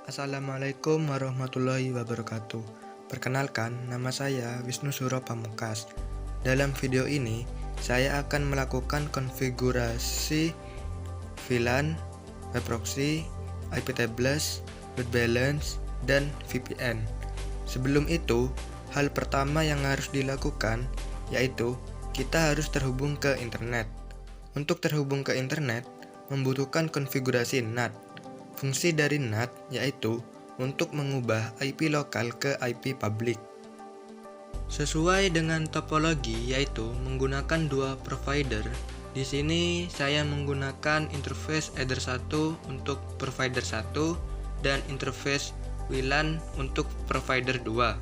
Assalamualaikum warahmatullahi wabarakatuh. Perkenalkan, nama saya Wisnu Suro Pamungkas. Dalam video ini, saya akan melakukan konfigurasi VLAN, web proxy, IP tables, load balance, dan VPN. Sebelum itu, hal pertama yang harus dilakukan yaitu kita harus terhubung ke internet. Untuk terhubung ke internet, membutuhkan konfigurasi NAT. Fungsi dari NAT yaitu untuk mengubah IP lokal ke IP publik. Sesuai dengan topologi yaitu menggunakan dua provider. Di sini saya menggunakan interface Ether 1 untuk provider 1 dan interface WLAN untuk provider 2.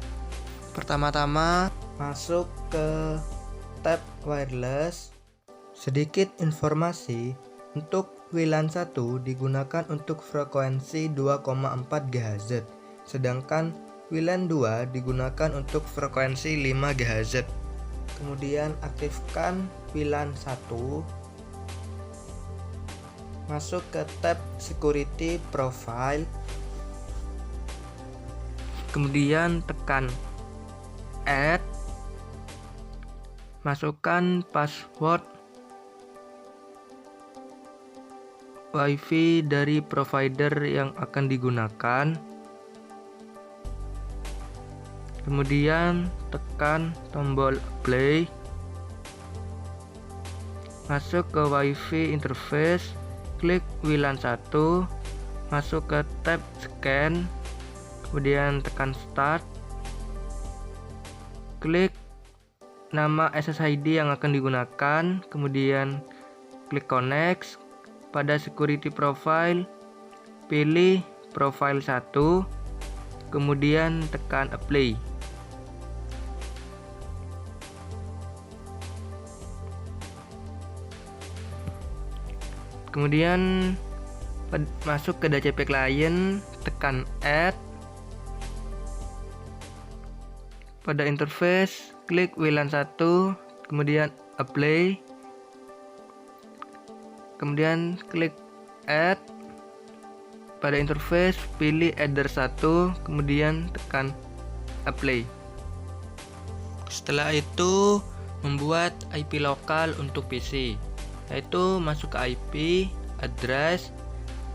Pertama-tama masuk ke tab wireless. Sedikit informasi, untuk WLAN 1 digunakan untuk frekuensi 2,4 GHz, sedangkan WLAN 2 digunakan untuk frekuensi 5 GHz. Kemudian aktifkan WLAN 1, masuk ke tab Security Profile, kemudian tekan Add, masukkan password WiFi dari provider yang akan digunakan. Kemudian tekan tombol play. Masuk ke WiFi interface, klik WLAN 1, masuk ke tab scan, kemudian tekan start. Klik nama SSID yang akan digunakan, kemudian klik connect. Pada security profile, pilih profile 1, kemudian tekan apply. Kemudian masuk ke DHCP client, tekan add. Pada interface, klik WLAN 1, kemudian apply. Kemudian klik add. Pada interface pilih Ether 1, kemudian tekan apply. Setelah itu membuat IP lokal untuk PC, yaitu masuk ke IP address,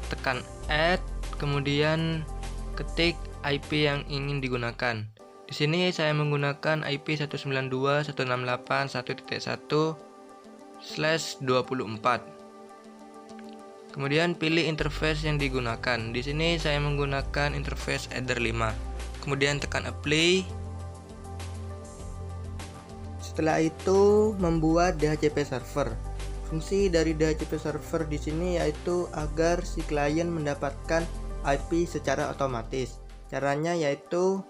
tekan add, kemudian ketik IP yang ingin digunakan. Di sini saya menggunakan IP 192.168.1.1/24. Kemudian pilih interface yang digunakan. Di sini saya menggunakan interface Ether 5. Kemudian tekan apply. Setelah itu membuat DHCP server. Fungsi dari DHCP server di sini yaitu agar si klien mendapatkan IP secara otomatis. Caranya yaitu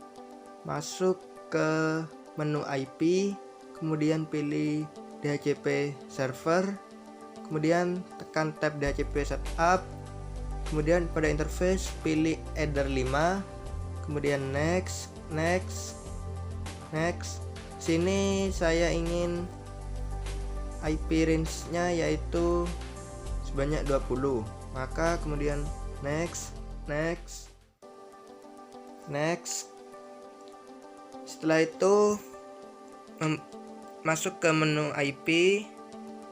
masuk ke menu IP, kemudian pilih DHCP server, kemudian tekan tab DHCP setup, kemudian pada interface pilih Ether 5, kemudian next. Sini saya ingin IP range-nya yaitu sebanyak 20, maka kemudian next. Setelah itu masuk ke menu IP,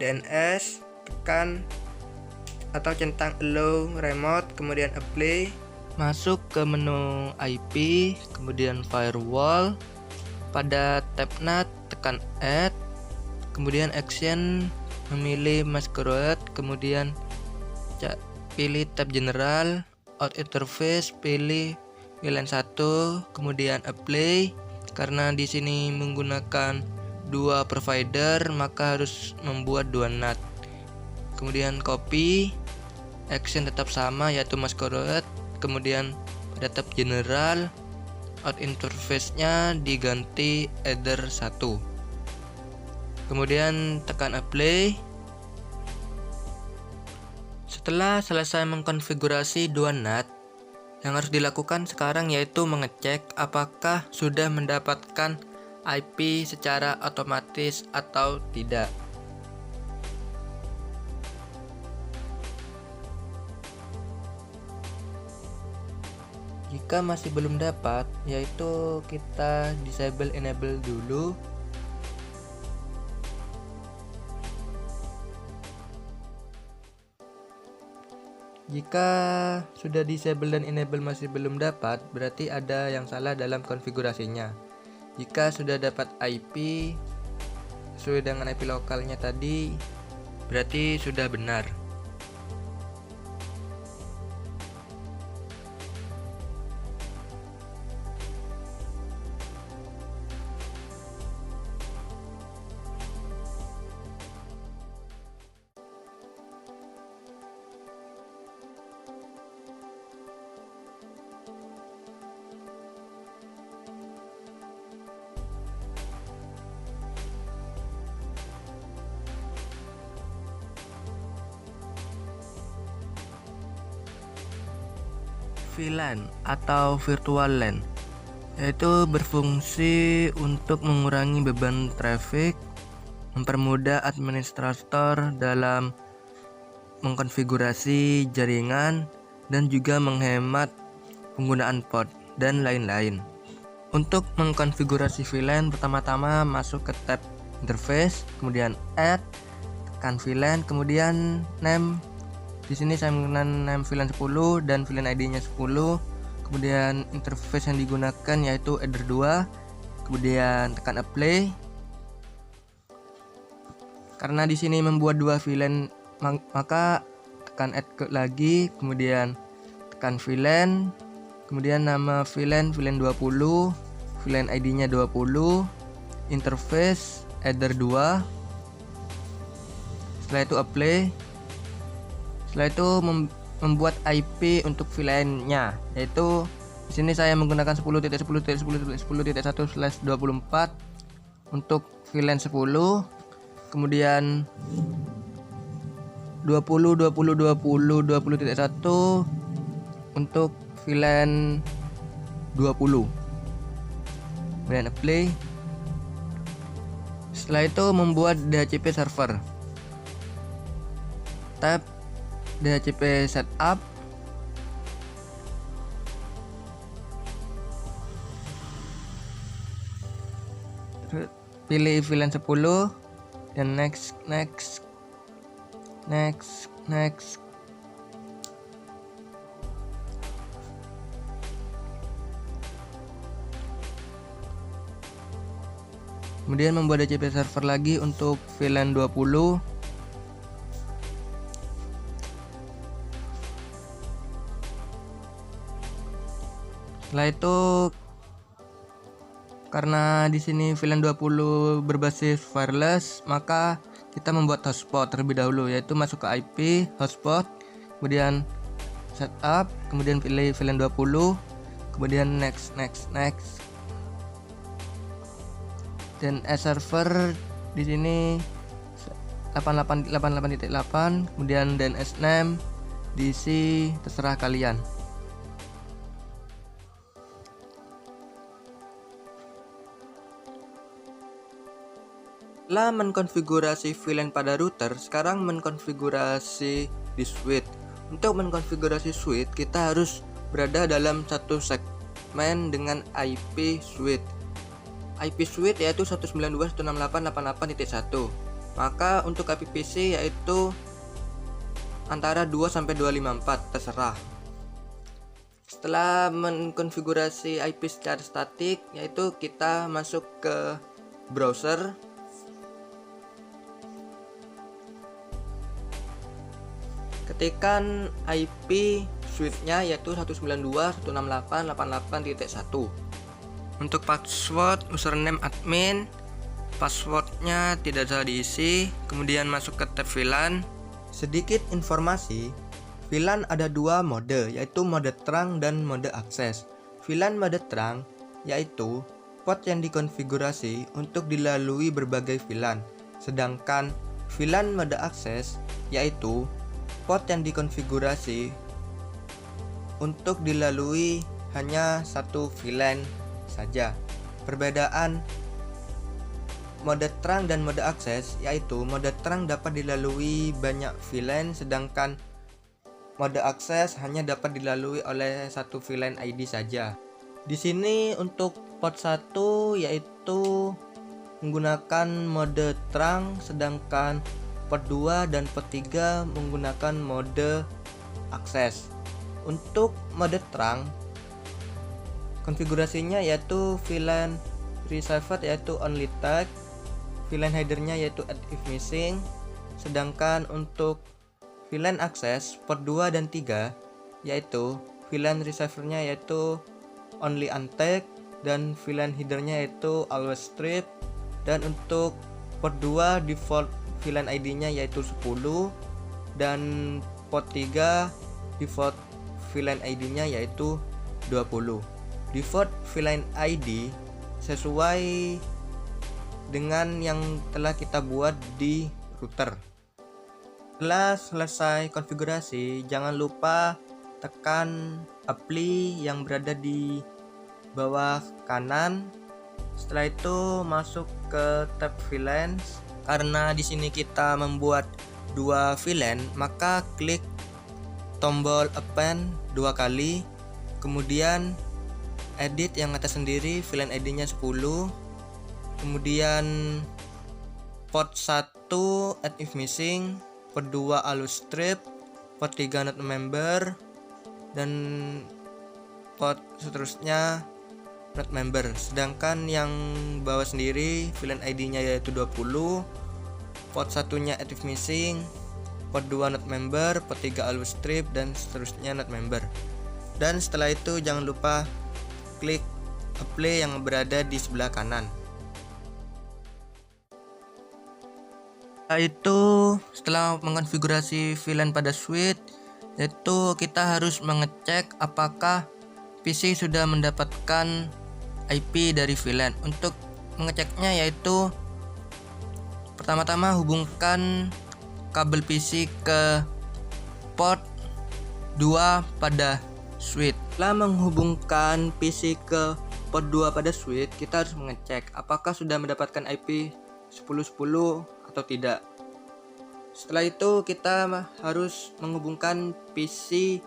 DNS, tekan atau centang allow remote, kemudian apply. Masuk ke menu IP, kemudian firewall. Pada tab NAT tekan add, kemudian action memilih masquerade, kemudian pilih tab general, out interface pilih WLAN 1, kemudian apply. Karena di sini menggunakan dua provider, maka harus membuat dua NAT. Kemudian copy, action tetap sama yaitu masquerade, kemudian pada tab general, out interface-nya diganti Ether 1. Kemudian tekan apply. Setelah selesai mengkonfigurasi dua NAT, yang harus dilakukan sekarang yaitu mengecek apakah sudah mendapatkan IP secara otomatis atau tidak. Jika masih belum dapat, yaitu kita disable enable dulu. Jika sudah disable dan enable masih belum dapat, berarti ada yang salah dalam konfigurasinya. Jika sudah dapat IP sesuai dengan IP lokalnya tadi, berarti sudah benar. VLAN atau virtual LAN, yaitu berfungsi untuk mengurangi beban traffic, mempermudah administrator dalam mengkonfigurasi jaringan, dan juga menghemat penggunaan port dan lain-lain. Untuk mengkonfigurasi VLAN, pertama-tama masuk ke tab interface, kemudian add, tekan VLAN, kemudian name. Di sini saya menggunakan name VLAN 10 dan VLAN ID-nya 10. Kemudian interface yang digunakan yaitu Ether 2. Kemudian tekan apply. Karena di sini membuat dua VLAN, maka tekan add lagi, kemudian tekan VLAN, kemudian nama VLAN 20, VLAN ID-nya 20, interface Ether 2. Setelah itu apply. Setelah itu membuat IP untuk VLAN-nya, yaitu di sini saya menggunakan 10.10.10.10.1/24 untuk VLAN 10, kemudian 20.20.20.20.1 untuk VLAN 20. Kemudian apply. Setelah itu membuat DHCP server. Tab DHCP setup, pilih VLAN 10 dan next. Kemudian membuat DHCP server lagi untuk VLAN 20. Setelah itu, karena di sini VLAN 20 berbasis wireless, maka kita membuat hotspot terlebih dahulu, yaitu masuk ke IP hotspot, kemudian setup, kemudian pilih VLAN 20, kemudian next. Dan server di sini 88.8, kemudian DNS name diisi terserah kalian. Setelah mengkonfigurasi VLAN pada router, sekarang mengkonfigurasi di switch. Untuk mengkonfigurasi switch, kita harus berada dalam satu segmen dengan IP switch. IP switch yaitu 192.168.88.1. Maka untuk IP PC yaitu antara 2 sampai 254, terserah. Setelah mengkonfigurasi IP secara statik, yaitu kita masuk ke browser. Ketikkan IP switch-nya yaitu 192.168.88.1. Untuk password, username admin, passwordnya tidak salah diisi. Kemudian masuk ke tab VLAN. Sedikit informasi, VLAN ada dua mode, yaitu mode terang dan mode akses. VLAN mode terang yaitu port yang dikonfigurasi untuk dilalui berbagai VLAN, sedangkan VLAN mode akses yaitu port yang dikonfigurasi untuk dilalui hanya satu VLAN saja. Perbedaan mode terang dan mode akses yaitu mode terang dapat dilalui banyak VLAN, sedangkan mode akses hanya dapat dilalui oleh satu VLAN ID saja. Di sini untuk port 1 yaitu menggunakan mode terang, sedangkan port 2 dan port 3 menggunakan mode akses. Untuk mode terang, konfigurasinya yaitu VLAN receiver yaitu only tag, VLAN headernya yaitu add if missing, sedangkan untuk VLAN akses port 2 dan 3 yaitu VLAN receivernya yaitu only untagged dan VLAN headernya yaitu always strip, dan untuk port 2 default VLAN ID-nya yaitu 10 dan port 3 default VLAN ID-nya yaitu 20. Default VLAN ID sesuai dengan yang telah kita buat di router. Setelah selesai konfigurasi, jangan lupa tekan apply yang berada di bawah kanan. Setelah itu masuk ke tab VLAN. Karena di sini kita membuat dua VLAN, maka klik tombol append 2 kali, kemudian edit yang atas sendiri, VLAN ID-nya 10, kemudian port 1 add if missing, port 2 always strip, port 3 not member, dan port seterusnya not member. Sedangkan yang bawah sendiri VLAN ID-nya yaitu 20, port 1-nya add if missing, port 2 not member, port 3 always strip, dan seterusnya not member. Dan setelah itu jangan lupa klik apply yang berada di sebelah kanan. Setelah mengkonfigurasi VLAN pada switch, yaitu kita harus mengecek apakah PC sudah mendapatkan IP dari VLAN. Untuk mengeceknya yaitu pertama-tama hubungkan kabel PC ke port 2 pada switch. Setelah menghubungkan PC ke port 2 pada switch, kita harus mengecek apakah sudah mendapatkan IP 1010 atau tidak. Setelah itu kita harus menghubungkan PC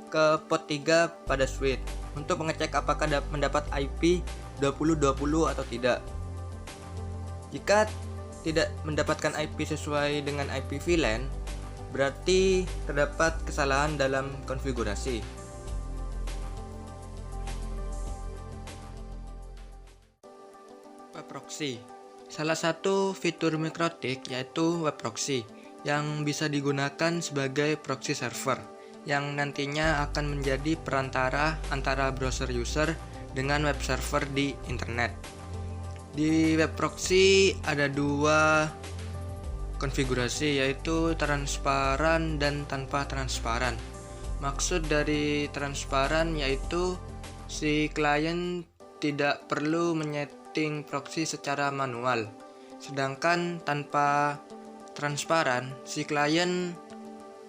ke port 3 pada switch untuk mengecek apakah mendapat IP 2020 atau tidak. Jika tidak mendapatkan IP sesuai dengan IP VLAN, berarti terdapat kesalahan dalam konfigurasi. Web proxy. Salah satu fitur Mikrotik yaitu web proxy yang bisa digunakan sebagai proxy server yang nantinya akan menjadi perantara antara browser user dengan web server di internet. Di web proxy ada dua konfigurasi yaitu transparan dan tanpa transparan. Maksud dari transparan yaitu si klien tidak perlu menyeting proxy secara manual. Sedangkan tanpa transparan, si klien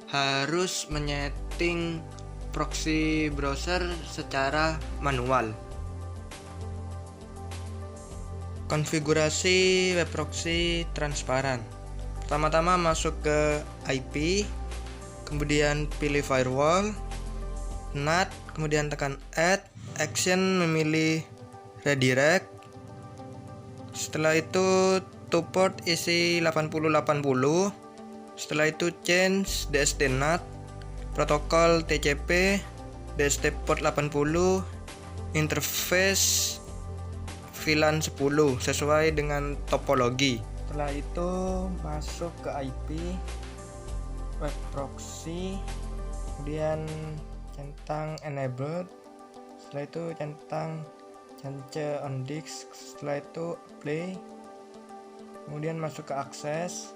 harus menyeting proxy browser secara manual. Konfigurasi web proxy transparan. Pertama-tama masuk ke IP, kemudian pilih firewall, NAT, kemudian tekan add, action memilih redirect. Setelah itu to port isi 8080. Setelah itu change DSD NAT, protokol TCP, DSD port 80, interface VLAN 10 sesuai dengan topologi. Setelah itu masuk ke IP web proxy, kemudian centang enabled. Setelah itu centang chance on disk. Setelah itu play, kemudian masuk ke akses.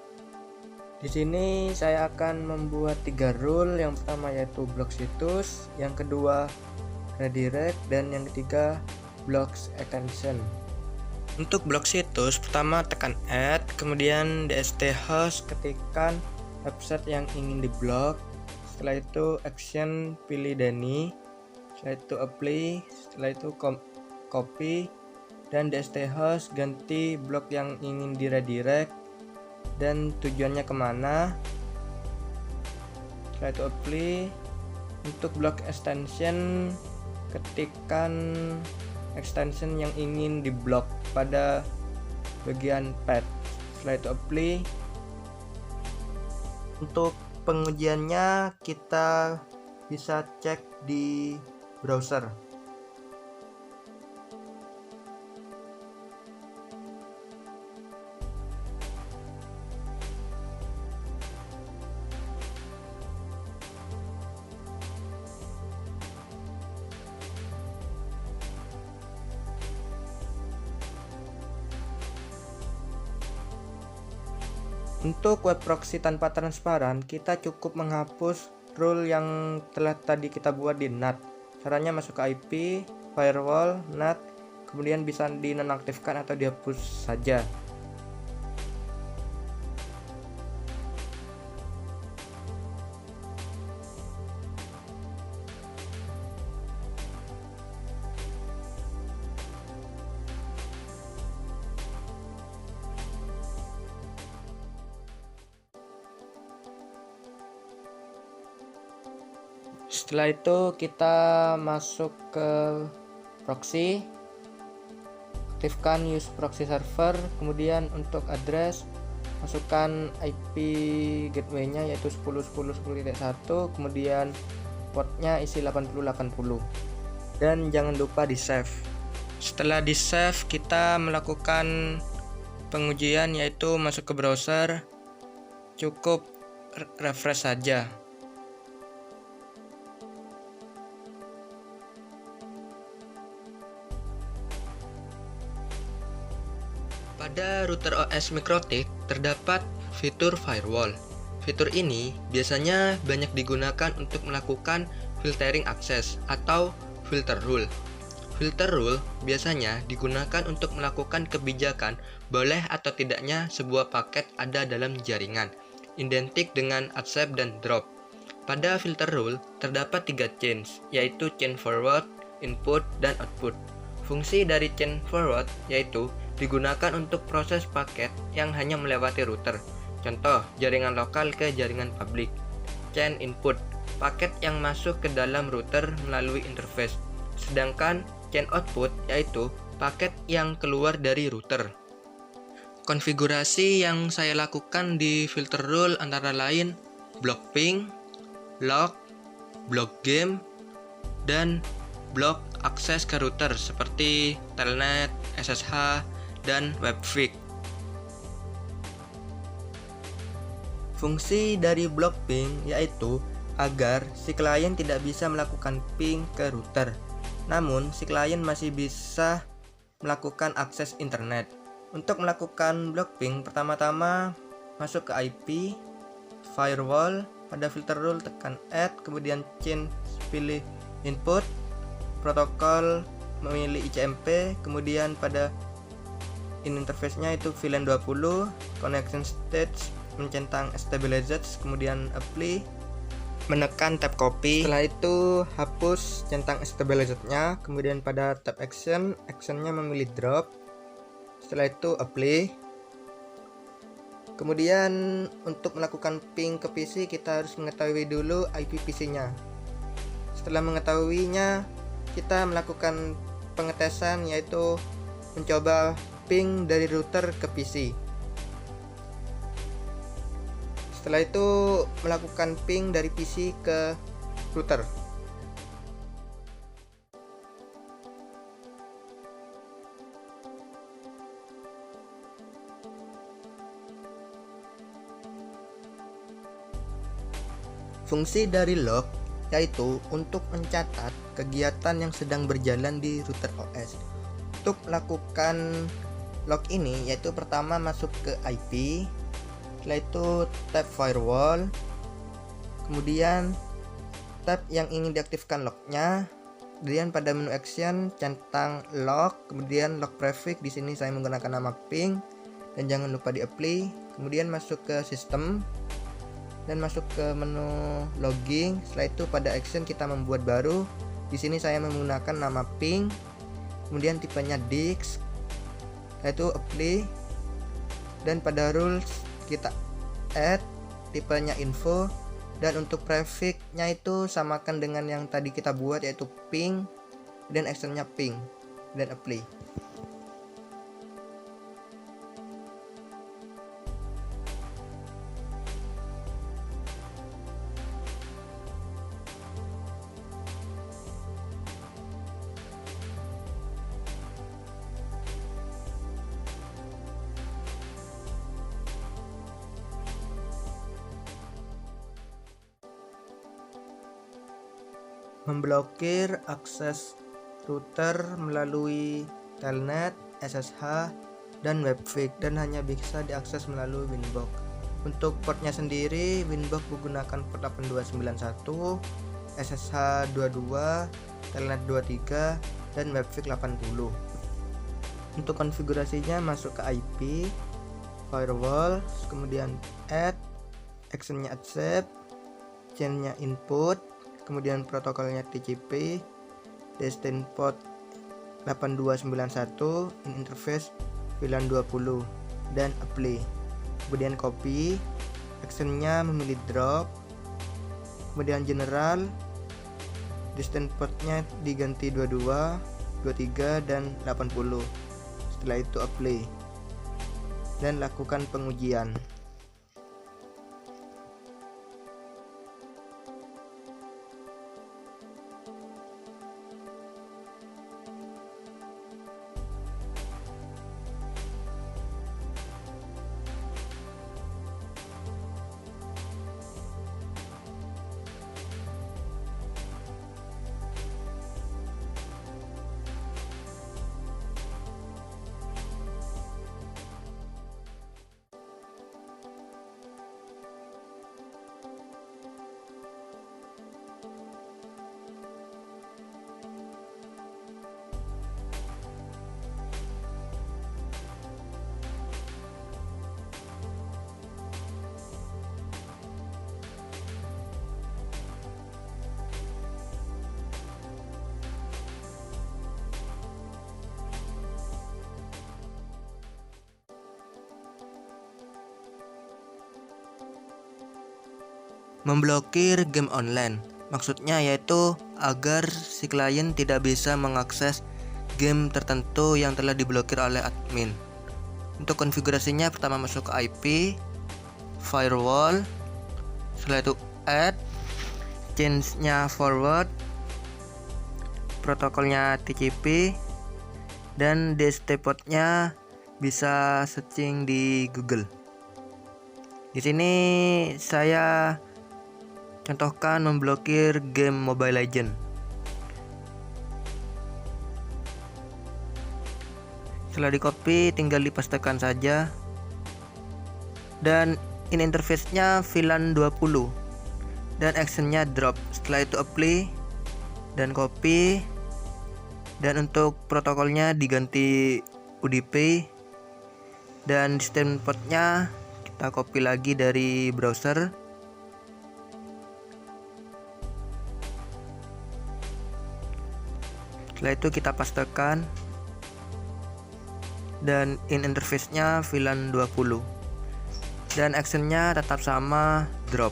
Di sini saya akan membuat 3 rule. Yang pertama yaitu block situs, yang kedua redirect, dan yang ketiga blocks extension. Untuk blok situs, pertama tekan add, kemudian DST host, ketikkan website yang ingin diblok. Setelah itu action, pilih Dani. Setelah itu apply. Setelah itu copy, dan DST host ganti blok yang ingin diredirect dan tujuannya kemana. Setelah itu apply, Untuk block extension, ketikkan extension yang ingin diblok pada bagian path. Setelah itu apply. Untuk pengujiannya kita bisa cek di browser. Untuk web proxy tanpa transparan, kita cukup menghapus rule yang telah tadi kita buat di NAT. Caranya masuk ke IP, firewall, NAT, kemudian bisa dinonaktifkan atau dihapus saja. Setelah itu kita masuk ke proxy, aktifkan use proxy server, kemudian untuk address masukkan IP gateway-nya yaitu 10.10.10.1, kemudian portnya isi 8080 dan jangan lupa di save. Setelah di save, kita melakukan pengujian yaitu masuk ke browser, cukup refresh saja. Pada router OS MikroTik terdapat fitur firewall. Fitur ini biasanya banyak digunakan untuk melakukan filtering akses atau filter rule. Filter rule biasanya digunakan untuk melakukan kebijakan boleh atau tidaknya sebuah paket ada dalam jaringan, identik dengan accept dan drop. Pada filter rule terdapat 3 chains, yaitu chain forward, input, dan output. Fungsi dari chain forward yaitu digunakan untuk proses paket yang hanya melewati router. Contoh, jaringan lokal ke jaringan publik. Chain input, paket yang masuk ke dalam router melalui interface. Sedangkan chain output yaitu paket yang keluar dari router. Konfigurasi yang saya lakukan di filter rule antara lain block ping, lock, block game, dan block akses ke router seperti telnet, SSH, dan webfig. Fungsi dari block ping yaitu agar si klien tidak bisa melakukan ping ke router, namun si klien masih bisa melakukan akses internet. Untuk melakukan block ping, pertama-tama masuk ke IP, firewall, pada filter rule tekan add, kemudian chain pilih input, protokol memilih ICMP, kemudian pada interface-nya itu VLAN 20, connection stage mencentang stabilized, kemudian apply, menekan tab copy. Setelah itu hapus centang stabilized-nya, kemudian pada tab actionnya memilih drop. Setelah itu apply. Kemudian untuk melakukan ping ke PC kita harus mengetahui dulu IP PC-nya. Setelah mengetahuinya, kita melakukan pengetesan yaitu mencoba ping dari router ke PC. Setelah itu melakukan ping dari PC ke router. Fungsi dari log yaitu untuk mencatat kegiatan yang sedang berjalan di router OS. Untuk melakukan log ini yaitu pertama masuk ke IP, setelah itu tab firewall, kemudian tab yang ingin diaktifkan lognya, kemudian pada menu action centang log, kemudian log prefix. Di sini saya menggunakan nama ping dan jangan lupa di apply, kemudian masuk ke sistem dan masuk ke menu logging. Setelah itu pada action kita membuat baru. Di sini saya menggunakan nama ping, kemudian tipenya disk, setelah itu apply, dan pada rules kita add, tipenya info, Dan untuk prefix-nya itu samakan dengan yang tadi kita buat, yaitu ping, dan actionnya ping, dan apply. Memblokir akses router melalui telnet, SSH, dan webfix, dan hanya bisa diakses melalui Winbox. Untuk portnya sendiri, Winbox menggunakan port 8291, SSH 22, telnet 23, dan webfix 80. Untuk konfigurasinya masuk ke IP, firewall, kemudian add, actionnya accept, chainnya input, kemudian protokolnya TCP, destination port 8291, in interface VLAN 20, dan apply. Kemudian copy, actionnya memilih drop, kemudian general, destination portnya diganti 22, 23, dan 80. Setelah itu apply dan lakukan pengujian. Memblokir game online, maksudnya yaitu agar si klien tidak bisa mengakses game tertentu yang telah diblokir oleh admin. Untuk konfigurasinya, pertama masuk ke IP, firewall, setelah itu add, change-nya forward, protokolnya TCP, dan DST port-nya bisa searching di Google. Di sini saya contohkan memblokir game Mobile Legends. Setelah di copy, tinggal dipastekan saja. Dan in interface-nya VLAN 20 dan actionnya drop. Setelah itu apply dan copy, dan untuk protokolnya diganti UDP, dan destination port-nya kita copy lagi dari browser. Setelah itu kita pastekan, dan in interface-nya VLAN 20 dan actionnya tetap sama, drop.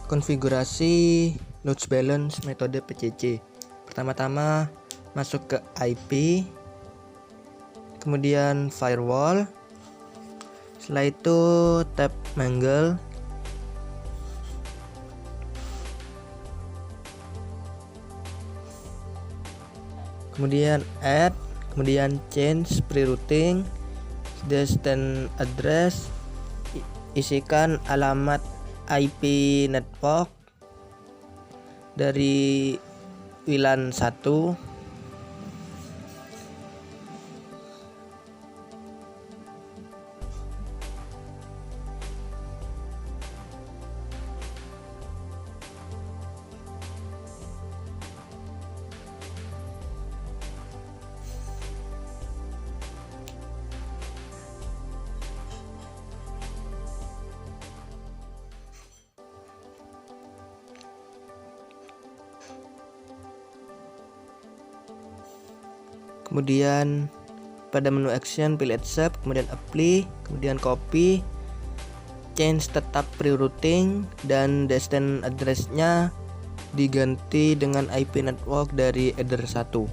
Konfigurasi load balance metode PCC. Pertama-tama masuk ke IP, kemudian firewall. Setelah itu tab mangle. Kemudian add, kemudian change pre-routing, destination address, isikan alamat IP network dari WLAN 1. Kemudian pada menu action pilih accept, kemudian apply, kemudian copy, change tetap pre-routing, dan destination address-nya diganti dengan IP network dari header 1.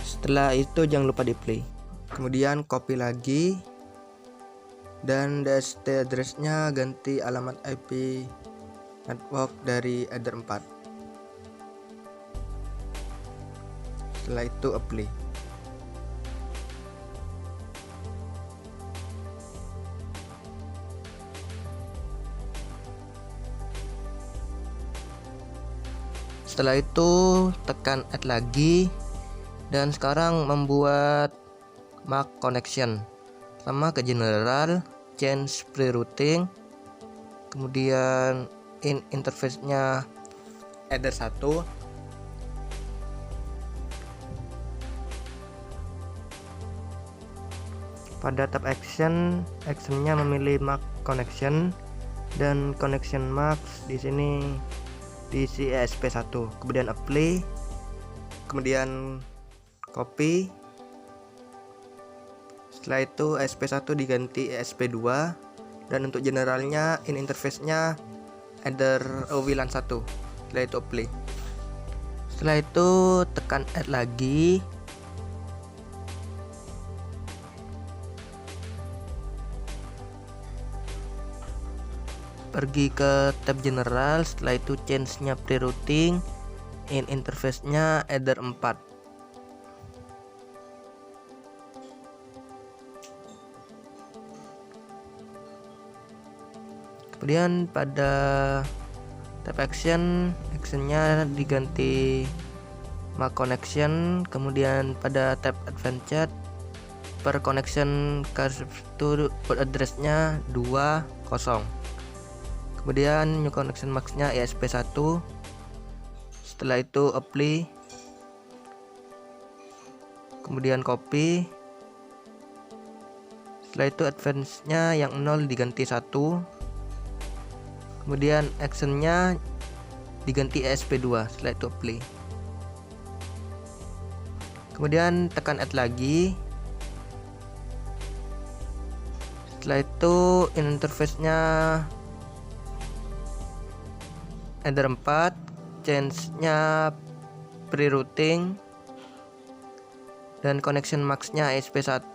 Setelah itu jangan lupa di play. Kemudian copy lagi dan destination address-nya ganti alamat IP network dari header 4. Setelah itu apply. Setelah itu tekan add lagi dan sekarang membuat MAC connection. Sama ke general, change pre-routing, kemudian interface-nya header 1. Pada tab actionnya memilih MAC connection dan connection MAC di sini diisi ESP1. Kemudian apply, kemudian copy. Setelah itu ESP1 diganti ESP2 dan untuk generalnya interface-nya header WLAN 1. Setelah itu apply. Setelah itu tekan add lagi. Pergi ke tab general, setelah itu change-nya pre-routing, interface-nya header 4. Kemudian pada tab actionnya diganti MAC connection, kemudian pada tab advanced chat per connection kartu port address-nya 20. Kemudian new connection max-nya ESP1. Setelah itu apply, kemudian copy. Setelah itu advance-nya yang 0 diganti 1. Kemudian action-nya diganti ESP2. Setelah itu apply. Kemudian tekan add lagi. Setelah itu interface-nya header 4, change-nya pre-routing dan connection max-nya ESP1.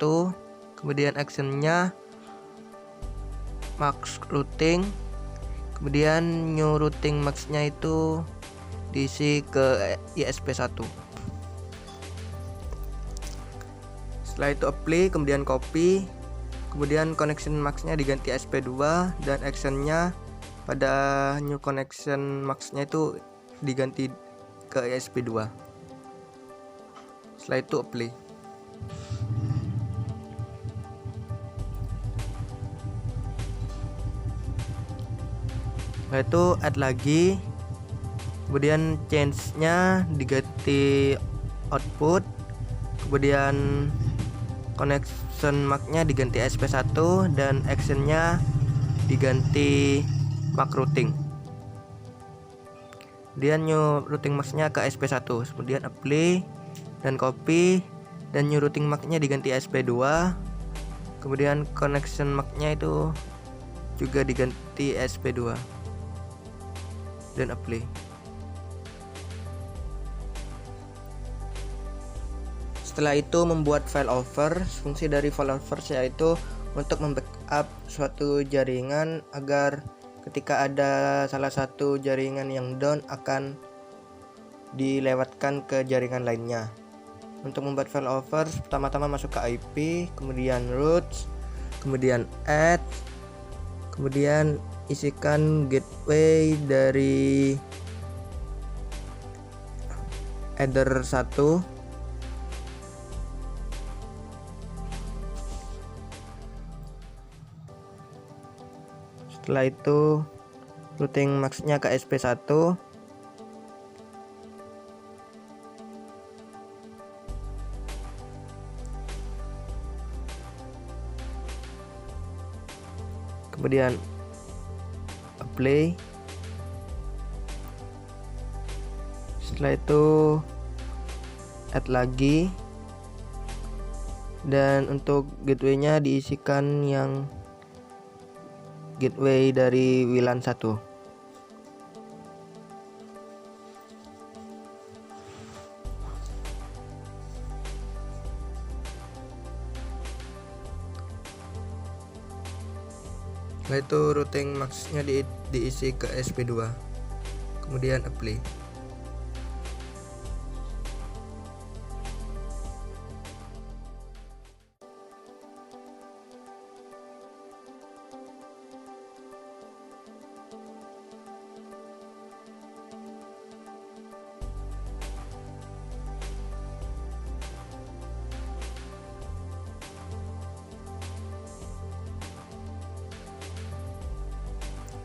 Kemudian action-nya max routing, kemudian new routing max-nya itu diisi ke ESP1. Setelah itu apply, kemudian copy, kemudian connection max-nya diganti ESP2 dan action-nya pada new connection max-nya itu diganti ke ESP2. Setelah itu apply. Setelah itu add lagi, kemudian change-nya diganti output, kemudian connection max-nya diganti ESP1 dan action-nya diganti MAC routing. Kemudian new routing max-nya ke SP1. Kemudian apply dan copy dan new routing max-nya diganti SP2. Kemudian connection marknya itu juga diganti SP2 dan apply. Setelah itu membuat failover. Fungsi dari failover yaitu untuk membackup suatu jaringan agar ketika ada salah satu jaringan yang down akan dilewatkan ke jaringan lainnya. Untuk membuat failover, pertama-tama masuk ke IP, kemudian root, kemudian add, kemudian isikan gateway dari header 1. Setelah itu routing max-nya ke SP1. Kemudian apply. Setelah itu add lagi, dan untuk gateway-nya diisikan yang gateway dari WLAN 1. Setelah itu routing max-nya diisi ke SP2, kemudian apply.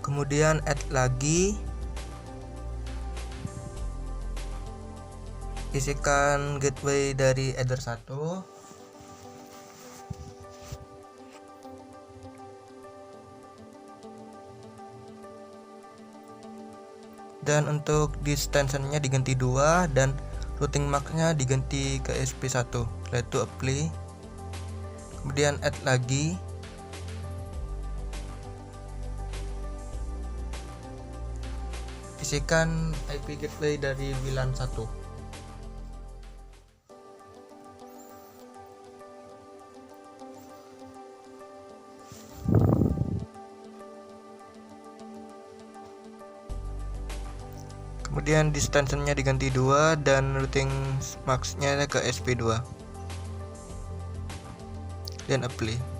Kemudian add lagi, isikan gateway dari header 1. Dan untuk distance-nya diganti 2 dan routing max-nya diganti ke SP1. Setelah itu apply. Kemudian add lagi. Isikan IP gateway dari WLAN 1. Kemudian distance-nya diganti 2 dan routing max-nya ke SP2. Dan apply.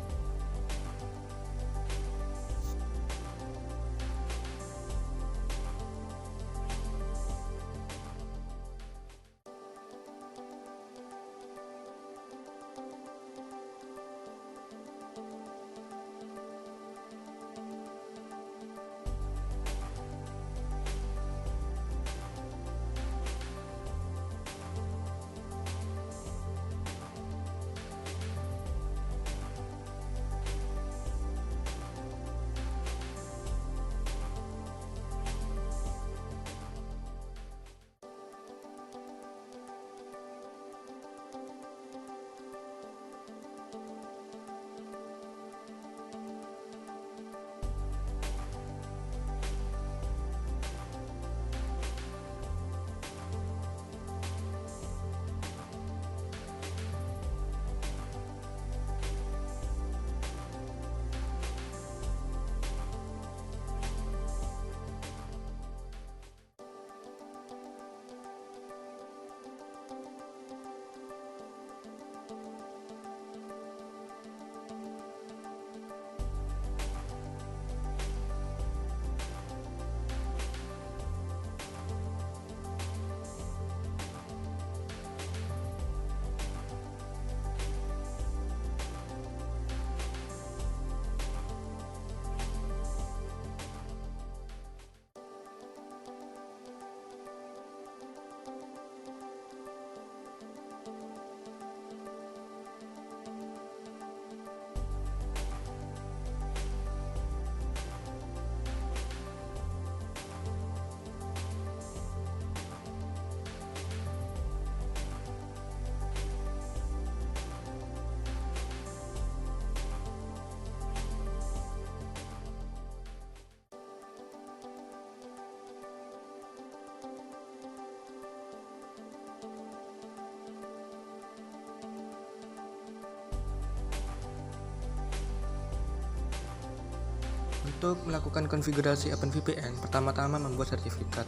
Untuk melakukan konfigurasi OpenVPN, pertama-tama membuat sertifikat.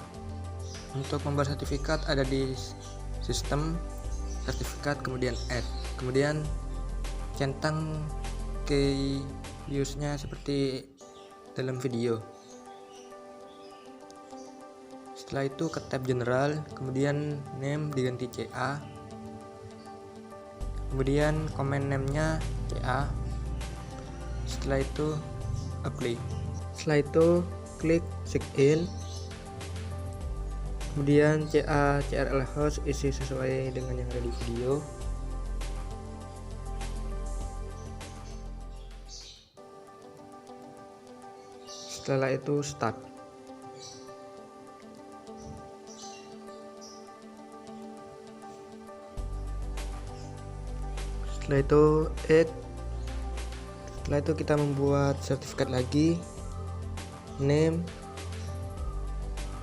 Untuk membuat sertifikat ada di sistem, sertifikat, kemudian add, kemudian centang key use-nya seperti dalam video. Setelah itu ke tab general, kemudian name diganti CA, kemudian command name-nya CA. Setelah itu apply. Setelah itu klik sign in, kemudian CA CRL host isi sesuai dengan yang ada di video. Setelah itu start. Setelah itu add. Setelah itu kita membuat sertifikat lagi, name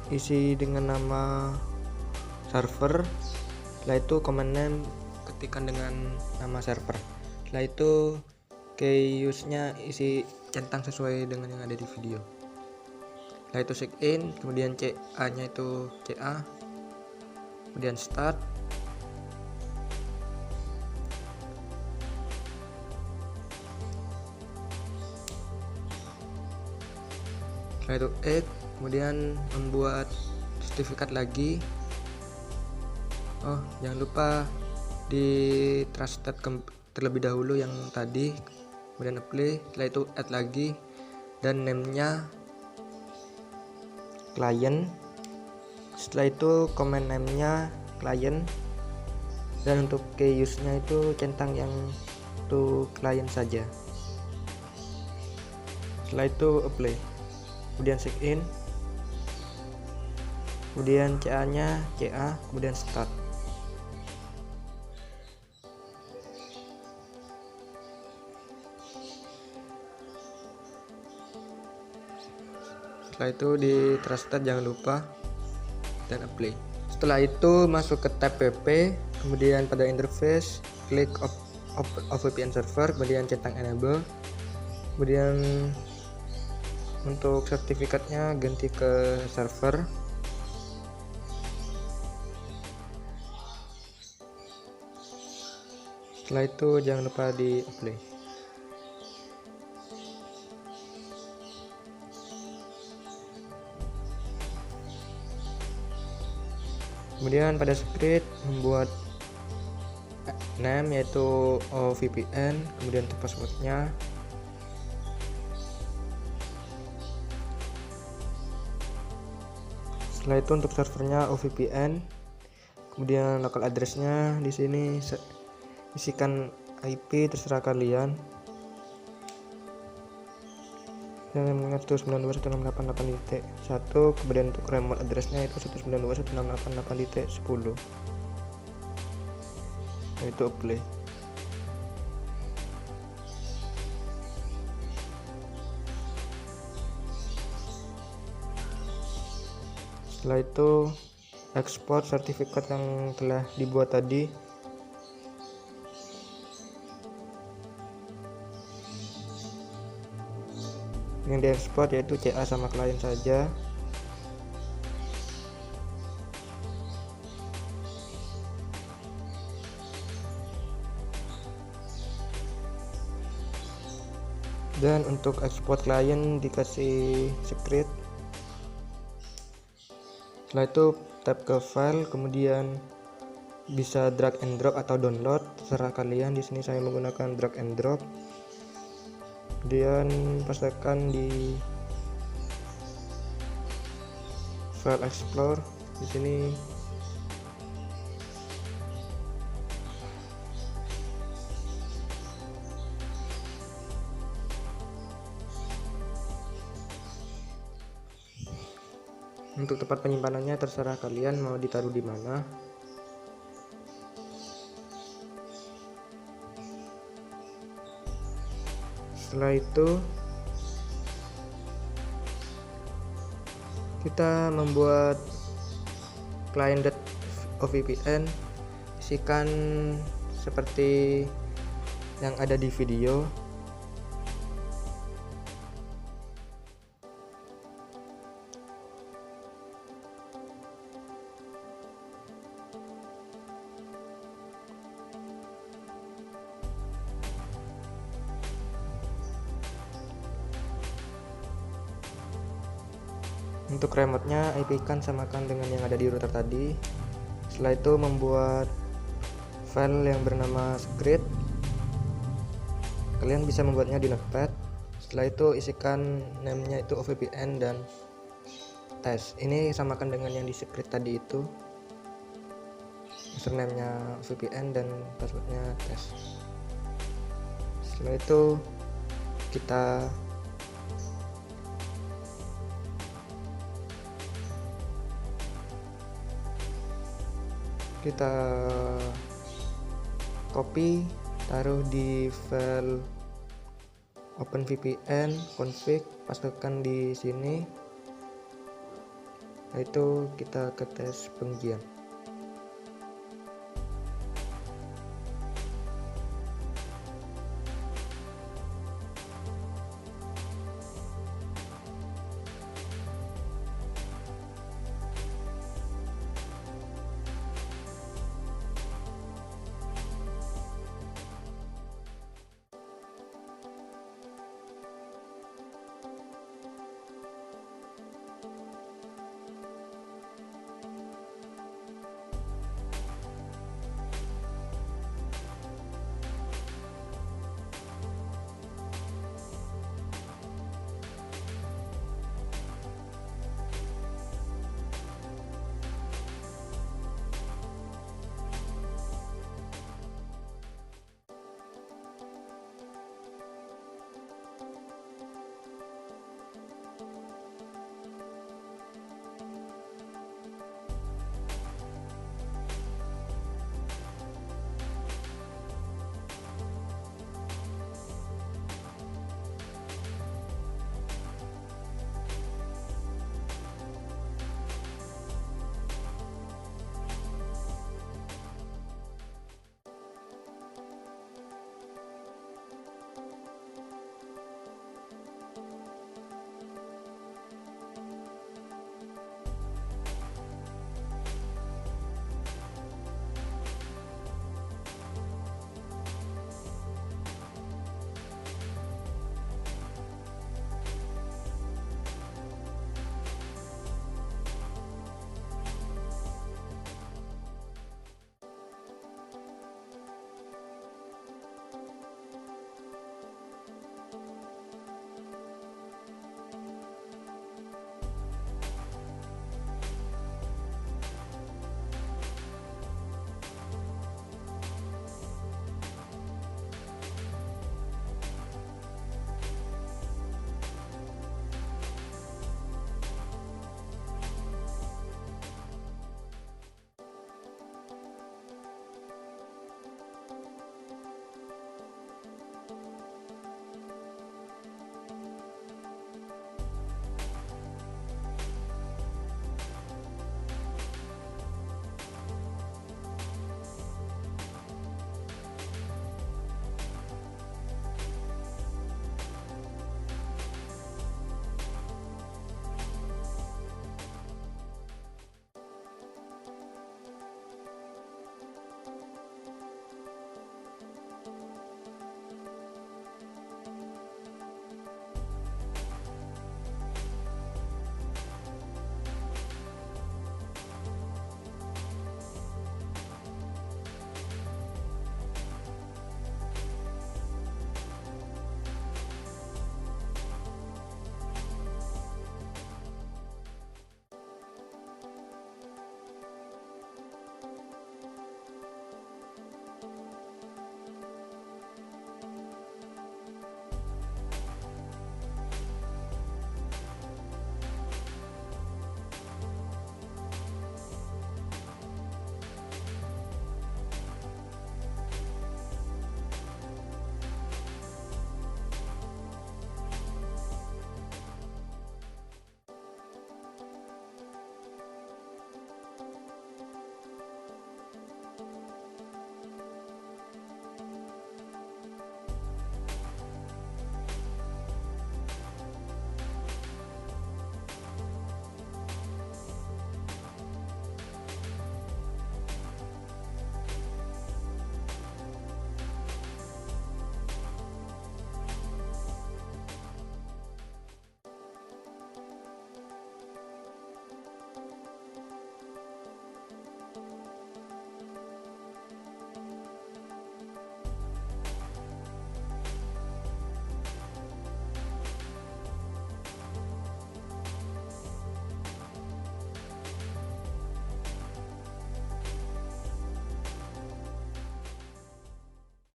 isi dengan nama server. Setelah itu command name ketikkan dengan nama server. Setelah itu key use-nya isi centang sesuai dengan yang ada di video. Setelah itu sign in, kemudian CA nya itu CA, kemudian start. Setelah itu add, kemudian membuat sertifikat lagi. Oh, jangan lupa di trusted terlebih dahulu yang tadi, kemudian apply. Setelah itu add lagi dan name-nya client. Setelah itu command name-nya client, dan untuk key use-nya itu centang yang untuk client saja. Setelah itu apply, kemudian sign in, kemudian CA nya CA, kemudian start. Setelah itu di trusted jangan lupa dan apply. Setelah itu masuk ke tab PP, kemudian pada interface klik VPN server, kemudian centang enable, kemudian untuk sertifikatnya ganti ke server. Setelah itu jangan lupa di apply. Kemudian pada script membuat name yaitu OVPN, kemudian untuk passwordnya. Setelah itu untuk servernya OVPN, kemudian local address-nya di sini isikan IP terserah kalian. Saya mengingat 192.168.1, kemudian untuk remote address-nya itu 192.168.8.10. Itu apply. Setelah itu ekspor sertifikat yang telah dibuat tadi. Yang diekspor yaitu CA sama klien saja. Dan untuk ekspor klien dikasih script. Setelah itu tap ke file, kemudian bisa drag and drop atau download, terserah kalian. Di sini saya menggunakan drag and drop. Kemudian pastikan di file explore di sini. Untuk tempat penyimpanannya terserah kalian mau ditaruh di mana. Setelah itu kita membuat client.ovpn, isikan seperti yang ada di video. Untuk remote-nya IP-kan samakan dengan yang ada di router tadi. Setelah itu membuat file yang bernama script. Kalian bisa membuatnya di notepad. Setelah itu isikan name-nya itu OVPN dan test. Ini samakan dengan yang di script tadi itu. Username-nya VPN dan passwordnya test. Setelah itu kita copy, taruh di file OpenVPN config, pastekan di sini. Nah, itu kita ke tes pengujian.